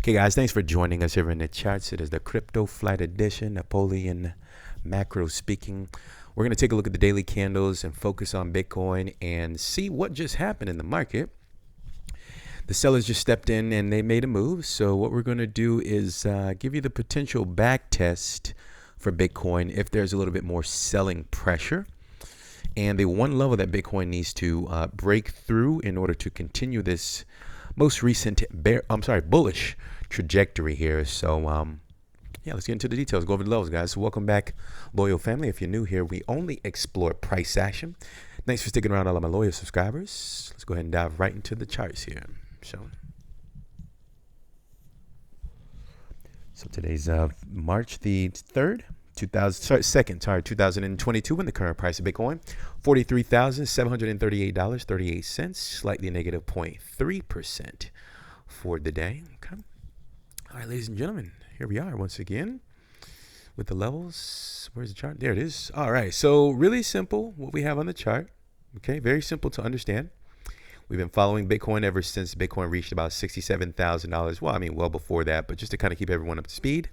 Okay, guys, thanks for joining us here in the charts. It is the Crypto Flight Edition, Napolean macro speaking. We're going to take a look at the daily candles and focus on Bitcoin and see what just happened in the market. The sellers just stepped in and they made a move. So what we're going to do is give you the potential back test for Bitcoin if there's a little bit more selling pressure. And the one level that Bitcoin needs to break through in order to continue this most recent bullish trajectory here. So yeah, let's get into the details. Go over the levels, guys. So welcome back, loyal family. If you're new here, we only explore price action. Thanks for sticking around, all of my loyal subscribers. Let's go ahead and dive right into the charts here. So today's March the 3rd, 2022, and the current price of Bitcoin, $43,738.38, slightly negative 0.3% for the day. Okay. All right, ladies and gentlemen, here we are once again with the levels. Where's the chart? There it is. All right, so really simple what we have on the chart. Okay, very simple to understand. We've been following Bitcoin ever since Bitcoin reached about $67,000. Well, I mean, well before that, but just to kind of keep everyone up to speed.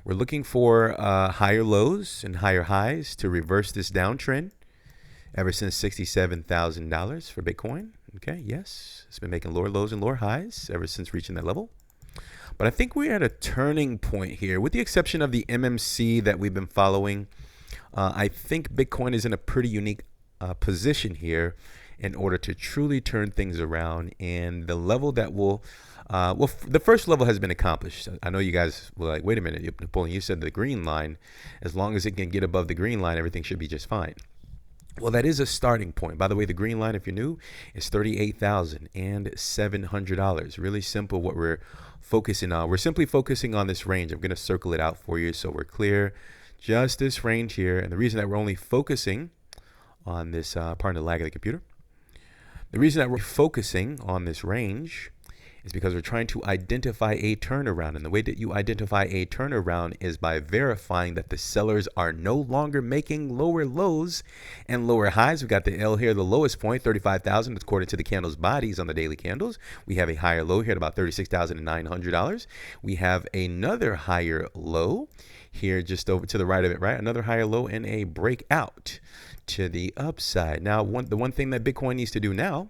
We're looking for higher lows and higher highs to reverse this downtrend ever since $67,000 for Bitcoin. Okay, yes, it's been making lower lows and lower highs ever since reaching that level. But I think we're at a turning point here, with the exception of the MMC that we've been following. I think Bitcoin is in a pretty unique position here in order to truly turn things around. And the level that will, the first level has been accomplished. I know you guys were like, wait a minute, Napoleon, you said the green line. As long as it can get above the green line, everything should be just fine. Well, that is a starting point. By the way, the green line, if you're new, is $38,700. Really simple what we're focusing on. We're simply focusing on this range. I'm going to circle it out for you so we're clear. Just this range here. And the reason that we're only focusing on this, pardon the lag of the computer. The reason that we're focusing on this range is because we're trying to identify a turnaround. And the way that you identify a turnaround is by verifying that the sellers are no longer making lower lows and lower highs. We've got the L here, the lowest point, 35,000, according to the candles bodies on the daily candles. We have a higher low here at about $36,900. We have another higher low here just over to the right of it, right? Another higher low and a breakout to the upside. Now, the one thing that Bitcoin needs to do now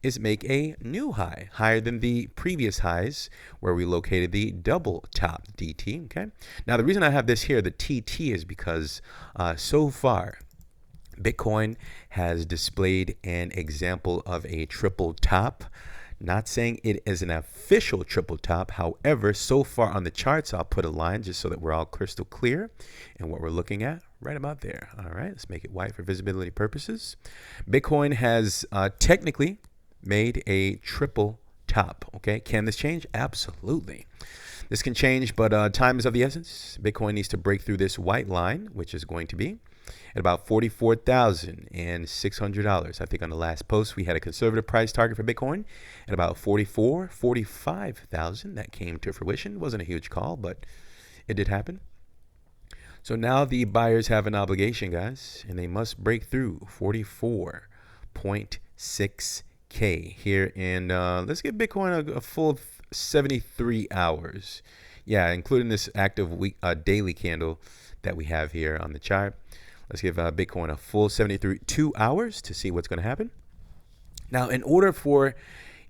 is make a new high, higher than the previous highs where we located the double top DT, okay? Now, the reason I have this here, the TT, is because so far, Bitcoin has displayed an example of a triple top. Not saying it is an official triple top. However, so far on the charts, I'll put a line just so that we're all crystal clear in what we're looking at right about there. All right, let's make it white for visibility purposes. Bitcoin has technically made a triple top. Okay, can this change? Absolutely. This can change, but time is of the essence. Bitcoin needs to break through this white line, which is going to be at about $44,600. I think on the last post, we had a conservative price target for Bitcoin at about $45,000. That came to fruition. It wasn't a huge call, but it did happen. So now the buyers have an obligation, guys, and they must break through 44.6K here. And let's give Bitcoin a full 73 hours. Yeah, including this active daily candle that we have here on the chart. Let's give Bitcoin a full 72 hours to see what's going to happen. Now, in order for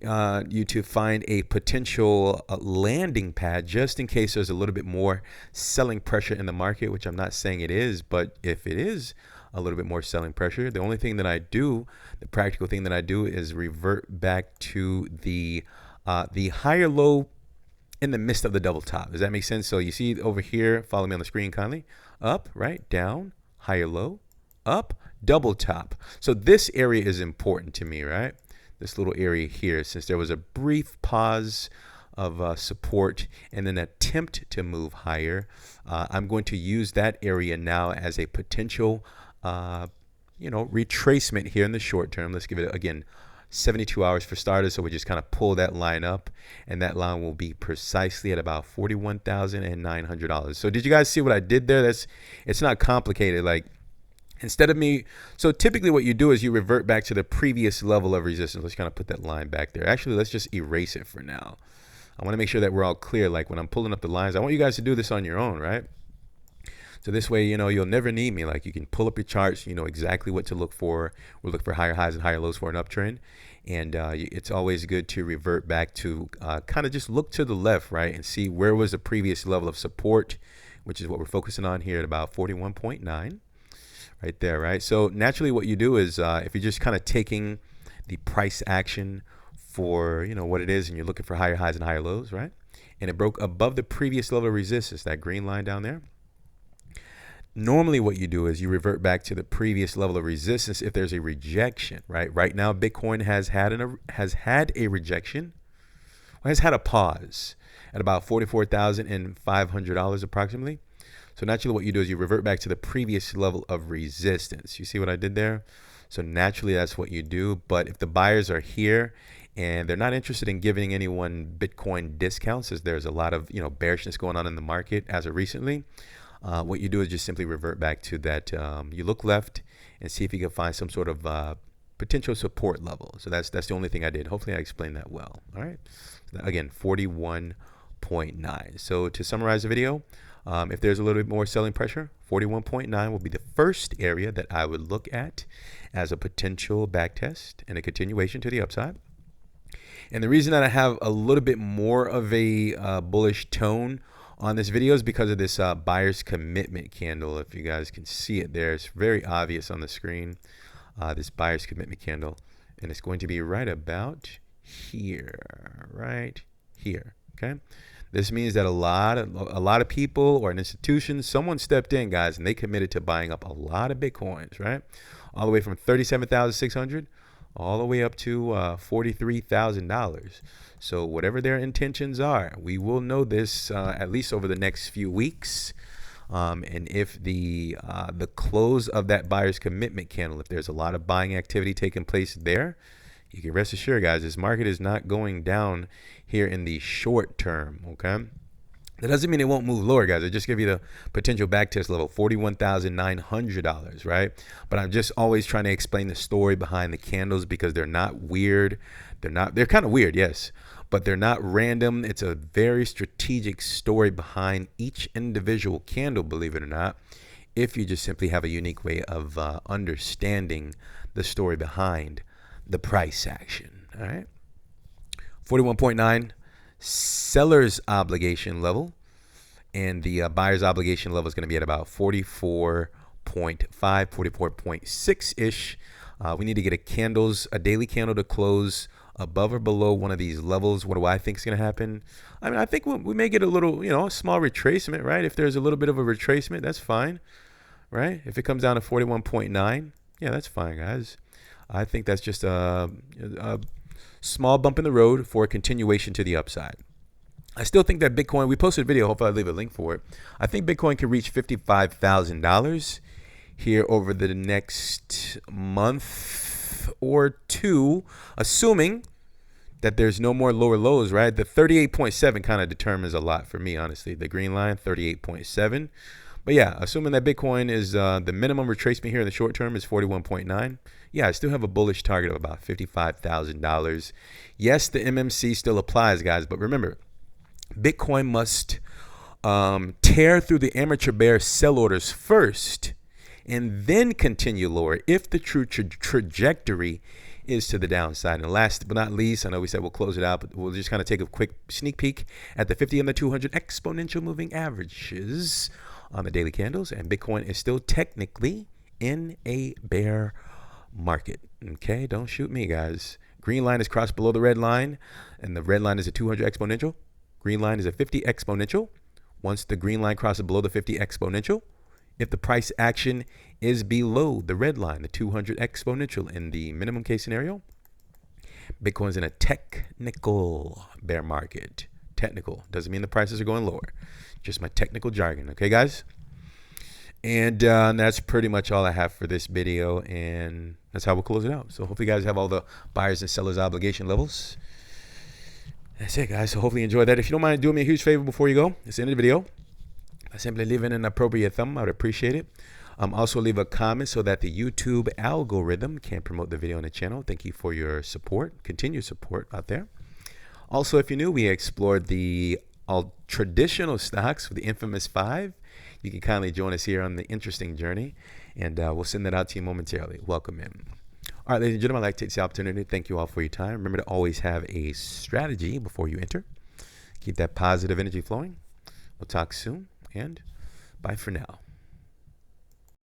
you to find a potential landing pad, just in case there's a little bit more selling pressure in the market, which I'm not saying it is, but if it is a little bit more selling pressure, the only thing that I do, the practical thing that I do, is revert back to the higher low in the midst of the double top. Does that make sense? So you see over here, follow me on the screen kindly, up, right, down, higher low, up, double top. So this area is important to me, right? This little area here, since there was a brief pause of support and an attempt to move higher, I'm going to use that area now as a potential, retracement here in the short term. Let's give it, again, 72 hours for starters. So we just kind of pull that line up, and that line will be precisely at about $41,900. So did you guys see what I did there? It's not complicated. Like, instead of me, so typically what you do is you revert back to the previous level of resistance. Let's kind of put that line back there. Actually, let's just erase it for now. I want to make sure that we're all clear. Like when I'm pulling up the lines, I want you guys to do this on your own, right? So this way, you know, you'll never need me. Like you can pull up your charts, you know exactly what to look for. We'll look for higher highs and higher lows for an uptrend. And it's always good to revert back to kind of just look to the left, right? And see where was the previous level of support, which is what we're focusing on here at about 41.9 right there, right? So naturally what you do is if you're just kind of taking the price action for, you know, what it is, and you're looking for higher highs and higher lows, right? And it broke above the previous level of resistance, that green line down there. Normally what you do is you revert back to the previous level of resistance if there's a rejection, right? Right now, Bitcoin has had a rejection, or has had a pause at about $44,500 approximately. So naturally what you do is you revert back to the previous level of resistance. You see what I did there? So naturally that's what you do. But if the buyers are here and they're not interested in giving anyone Bitcoin discounts, as there's a lot of, you know, bearishness going on in the market as of recently, what you do is just simply revert back to that. You look left and see if you can find some sort of potential support level. So that's the only thing I did. Hopefully I explained that well. All right. So again, 41.9. So to summarize the video, if there's a little bit more selling pressure, 41.9 will be the first area that I would look at as a potential back test and a continuation to the upside. And the reason that I have a little bit more of a bullish tone on this video is because of this buyer's commitment candle. If you guys can see it there, it's very obvious on the screen, this buyer's commitment candle. And it's going to be right about here, right here, okay? This means that a lot of people or an institution, someone stepped in, guys, and they committed to buying up a lot of Bitcoins, right? All the way from 37,600 all the way up to $43,000. So whatever their intentions are, we will know this at least over the next few weeks. And if the close of that buyer's commitment candle, if there's a lot of buying activity taking place there, you can rest assured, guys, this market is not going down here in the short term, okay? That doesn't mean it won't move lower, guys. I just give you the potential backtest level, $41,900, right? But I'm just always trying to explain the story behind the candles because they're not weird. They're kind of weird, yes, but they're not random. It's a very strategic story behind each individual candle, believe it or not, if you just simply have a unique way of understanding the story behind the price action, all right? 41.9. Seller's obligation level, and the buyer's obligation level is going to be at about 44.5, 44.6 ish. We need to get a daily candle to close above or below one of these levels. What do I think is going to happen? I mean, I think we may get a little, you know, a small retracement, right? If there's a little bit of a retracement, that's fine, right? If it comes down to 41.9, yeah, that's fine, guys. I think that's just a small bump in the road for a continuation to the upside. I still think that Bitcoin, we posted a video, hopefully I'll leave a link for it. I think Bitcoin can reach $55,000 here over the next month or two, assuming that there's no more lower lows, right? The 38.7 kind of determines a lot for me, honestly. The green line, 38.7. But yeah, assuming that Bitcoin is the minimum retracement here in the short term is 41.9. Yeah, I still have a bullish target of about $55,000. Yes, the MMC still applies, guys. But remember, Bitcoin must tear through the amateur bear sell orders first and then continue lower if the true trajectory is to the downside. And last but not least, I know we said we'll close it out, but we'll just kind of take a quick sneak peek at the 50 and the 200 exponential moving averages on the daily candles, and Bitcoin is still technically in a bear market. Okay, don't shoot me, guys. Green line is crossed below the red line, and the red line is a 200 exponential. Green line is a 50 exponential. Once the green line crosses below the 50 exponential, if the price action is below the red line, the 200 exponential in the minimum case scenario, Bitcoin's in a technical bear market. Technical doesn't mean the prices are going lower. Just my technical jargon. Okay, guys? And that's pretty much all I have for this video, and that's how we'll close it out. So hopefully you guys have all the buyers and sellers obligation levels. That's it, guys. So hopefully you enjoyed that. If you don't mind doing me a huge favor before you go, it's the end of the video. I simply leave in an appropriate thumb. I would appreciate it. Also leave a comment so that the YouTube algorithm can promote the video on the channel. Thank you for your support, continued support out there. Also, if you're new, we explored the all traditional stocks with the infamous 5. You can kindly join us here on the interesting journey, and we'll send that out to you momentarily. Welcome in. All right, ladies and gentlemen, I'd like to take this opportunity to thank you all for your time. Remember to always have a strategy before you enter. Keep that positive energy flowing. We'll talk soon, and bye for now.